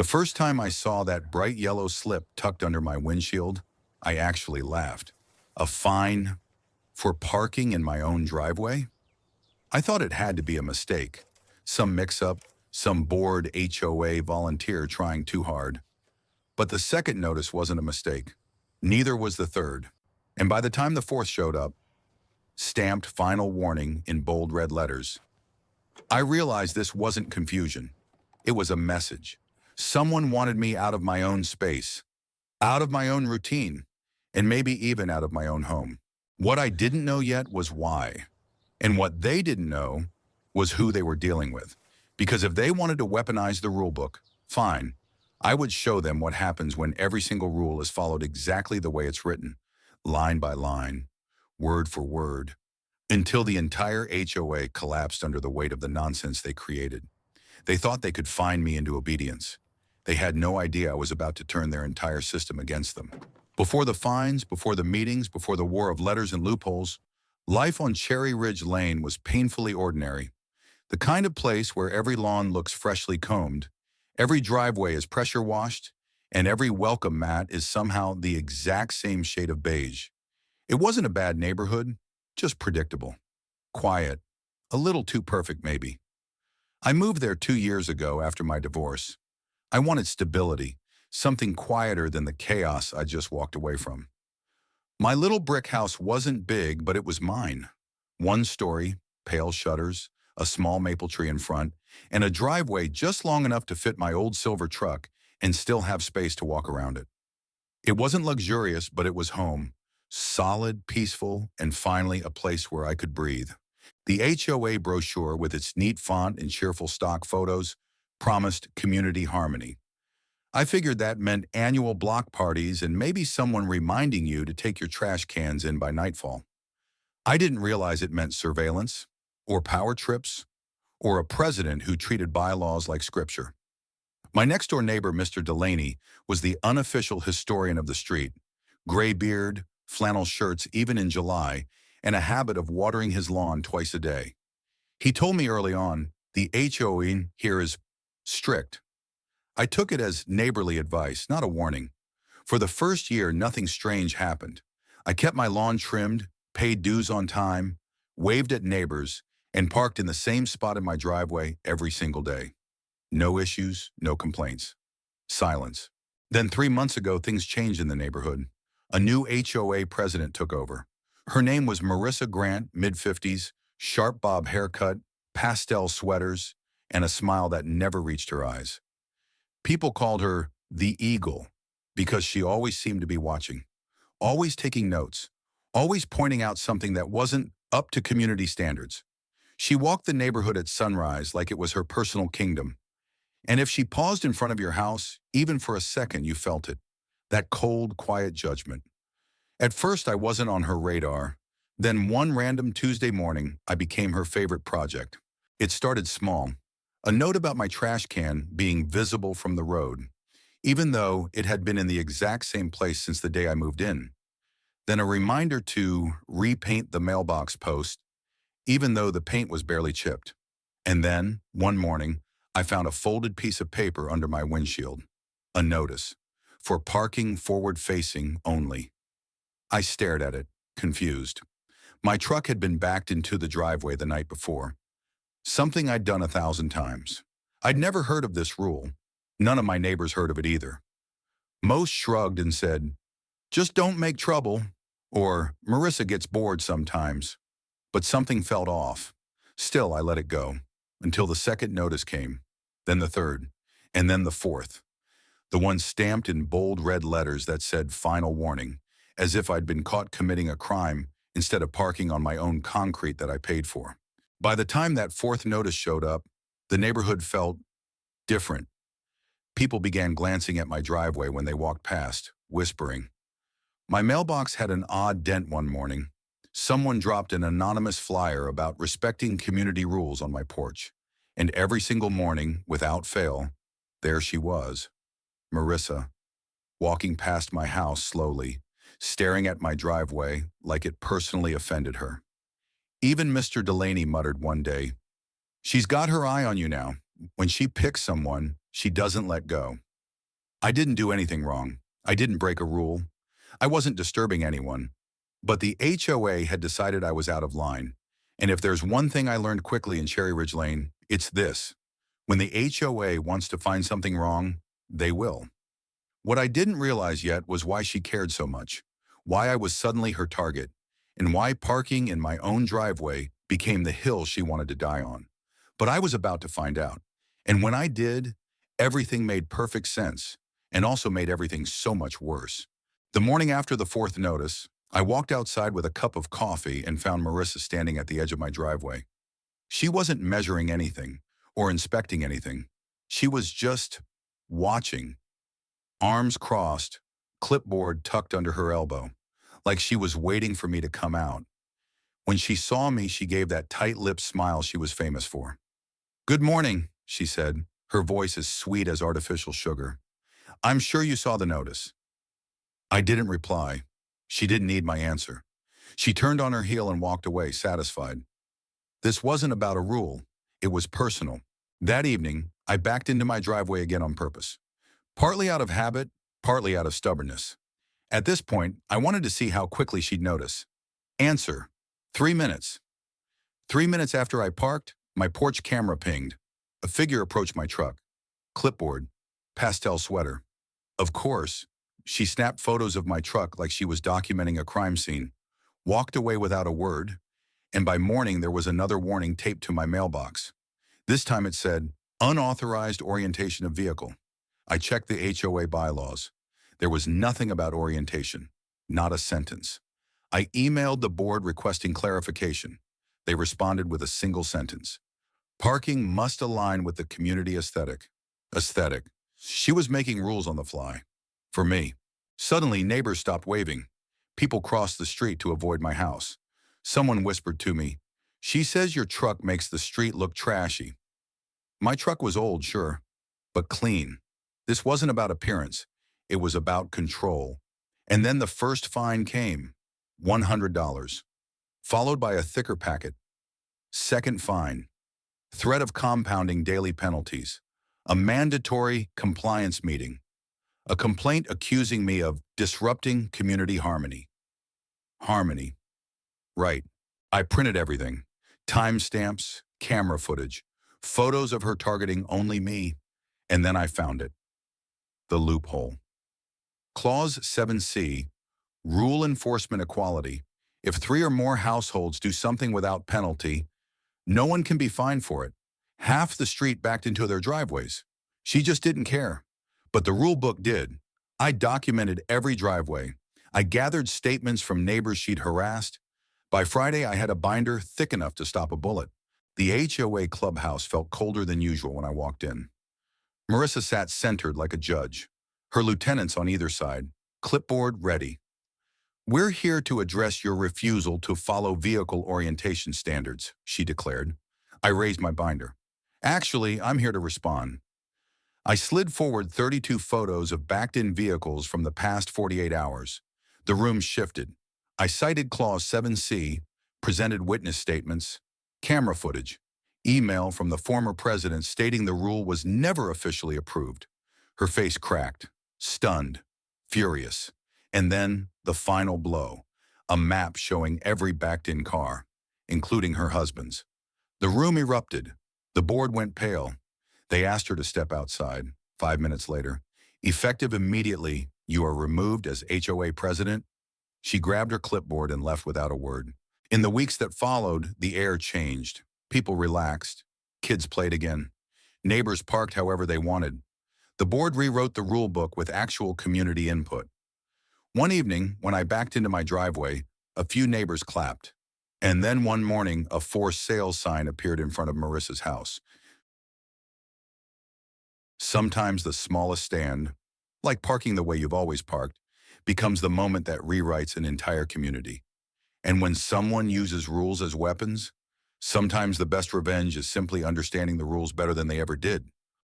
first time I saw that bright yellow slip tucked under my windshield, I actually laughed. A fine for parking in my own driveway? I thought it had to be a mistake. Some mix-up, some bored HOA volunteer trying too hard. But the second notice wasn't a mistake. Neither was the third. And by the time the fourth showed up, stamped final warning in bold red letters, I realized this wasn't confusion. It was a message. Someone wanted me out of my own space, out of my own routine, and maybe even out of my own home. What I didn't know yet was why. And what they didn't know was who they were dealing with. Because if they wanted to weaponize the rulebook, fine. I would show them what happens when every single rule is followed exactly the way it's written, line by line, word for word, until the entire HOA collapsed under the weight of the nonsense they created. They thought they could fine me into obedience. They had no idea I was about to turn their entire system against them. Before the fines, before the meetings, before the war of letters and loopholes, life on Cherry Ridge Lane was painfully ordinary. The kind of place where every lawn looks freshly combed, every driveway is pressure washed, and every welcome mat is somehow the exact same shade of beige. It wasn't a bad neighborhood, just predictable, quiet, a little too perfect maybe. I moved there 2 years ago after my divorce. I wanted stability, something quieter than the chaos I just walked away from. My little brick house wasn't big, but it was mine. One story, pale shutters, a small maple tree in front, and a driveway just long enough to fit my old silver truck and still have space to walk around it. It wasn't luxurious, but it was home. Solid, peaceful, and finally a place where I could breathe. The HOA brochure, with its neat font and cheerful stock photos, promised community harmony. I figured that meant annual block parties and maybe someone reminding you to take your trash cans in by nightfall. I didn't realize it meant surveillance, or power trips, or a president who treated bylaws like scripture. My next-door neighbor, Mr. Delaney, was the unofficial historian of the street. Gray beard, flannel shirts even in July, and a habit of watering his lawn twice a day. He told me early on, the HOA here is strict. I took it as neighborly advice, not a warning. For the first year, nothing strange happened. I kept my lawn trimmed, paid dues on time, waved at neighbors, and parked in the same spot in my driveway every single day. No issues, no complaints. Silence. Then 3 months ago, things changed in the neighborhood. A new HOA president took over. Her name was Marissa Grant, mid-50s, sharp bob haircut, pastel sweaters, and a smile that never reached her eyes. People called her the Eagle because she always seemed to be watching, always taking notes, always pointing out something that wasn't up to community standards. She walked the neighborhood at sunrise like it was her personal kingdom. And if she paused in front of your house, even for a second, you felt it. That cold, quiet judgment. At first, I wasn't on her radar. Then one random Tuesday morning, I became her favorite project. It started small. A note about my trash can being visible from the road, even though it had been in the exact same place since the day I moved in. Then a reminder to repaint the mailbox post, even though the paint was barely chipped. And then, one morning, I found a folded piece of paper under my windshield. A notice. For parking forward-facing only. I stared at it, confused. My truck had been backed into the driveway the night before. Something I'd done 1,000 times. I'd never heard of this rule. None of my neighbors heard of it either. Most shrugged and said, "Just don't make trouble," or "Marissa gets bored sometimes." But something felt off. Still, I let it go, until the second notice came, then the third, and then the fourth. The one stamped in bold red letters that said final warning, as if I'd been caught committing a crime instead of parking on my own concrete that I paid for. By the time that fourth notice showed up, the neighborhood felt different. People began glancing at my driveway when they walked past, whispering. My mailbox had an odd dent one morning. Someone dropped an anonymous flyer about respecting community rules on my porch. And every single morning, without fail, there she was, Marissa, walking past my house slowly, staring at my driveway like it personally offended her. Even Mr. Delaney muttered one day, "She's got her eye on you now. When she picks someone, she doesn't let go." I didn't do anything wrong. I didn't break a rule. I wasn't disturbing anyone. But the HOA had decided I was out of line. And if there's one thing I learned quickly in Cherry Ridge Lane, it's this. When the HOA wants to find something wrong, they will. What I didn't realize yet was why she cared so much, why I was suddenly her target, and why parking in my own driveway became the hill she wanted to die on. But I was about to find out. And when I did, everything made perfect sense, and also made everything so much worse. The morning after the fourth notice, I walked outside with a cup of coffee and found Marissa standing at the edge of my driveway. She wasn't measuring anything or inspecting anything. She was just watching, arms crossed, clipboard tucked under her elbow, like she was waiting for me to come out. When she saw me, she gave that tight-lipped smile she was famous for. "Good morning," she said, her voice as sweet as artificial sugar. "I'm sure you saw the notice." I didn't reply. She didn't need my answer. She turned on her heel and walked away, satisfied. This wasn't about a rule. It was personal. That evening, I backed into my driveway again on purpose. Partly out of habit, partly out of stubbornness. At this point, I wanted to see how quickly she'd notice. Answer: 3 minutes. 3 minutes after I parked, my porch camera pinged. A figure approached my truck. Clipboard, pastel sweater. Of course, she snapped photos of my truck like she was documenting a crime scene, walked away without a word, and by morning there was another warning taped to my mailbox. This time it said, "Unauthorized orientation of vehicle." I checked the HOA bylaws. There was nothing about orientation, not a sentence. I emailed the board requesting clarification. They responded with a single sentence. Parking must align with the community aesthetic. Aesthetic. She was making rules on the fly. For me. Suddenly, neighbors stopped waving. People crossed the street to avoid my house. Someone whispered to me, "She says your truck makes the street look trashy." My truck was old, sure, but clean. This wasn't about appearance. It was about control. And then the first fine came, $100, followed by a thicker packet. Second fine, threat of compounding daily penalties, a mandatory compliance meeting, a complaint accusing me of disrupting community harmony. Harmony. Right. I printed everything. Timestamps, camera footage, photos of her targeting only me, and then I found it. The loophole. Clause 7C, rule enforcement equality. If 3 or more households do something without penalty, no one can be fined for it. Half the street backed into their driveways. She just didn't care. But the rule book did. I documented every driveway. I gathered statements from neighbors she'd harassed. By Friday, I had a binder thick enough to stop a bullet. The HOA clubhouse felt colder than usual when I walked in. Marissa sat centered like a judge, her lieutenants on either side, clipboard ready. "We're here to address your refusal to follow vehicle orientation standards," she declared. I raised my binder. "Actually, I'm here to respond." I slid forward 32 photos of backed-in vehicles from the past 48 hours. The room shifted. I cited Clause 7C, presented witness statements, camera footage, email from the former president stating the rule was never officially approved. Her face cracked, stunned, furious. And then the final blow, a map showing every backed-in car, including her husband's. The room erupted. The board went pale. They asked her to step outside. 5 minutes later, effective immediately, you are removed as HOA president. She grabbed her clipboard and left without a word. In the weeks that followed, the air changed. People relaxed. Kids played again. Neighbors parked however they wanted. The board rewrote the rule book with actual community input. One evening, when I backed into my driveway, a few neighbors clapped. And then one morning, a for sale sign appeared in front of Marissa's house. Sometimes the smallest stand, like parking the way you've always parked, becomes the moment that rewrites an entire community. And when someone uses rules as weapons, sometimes the best revenge is simply understanding the rules better than they ever did.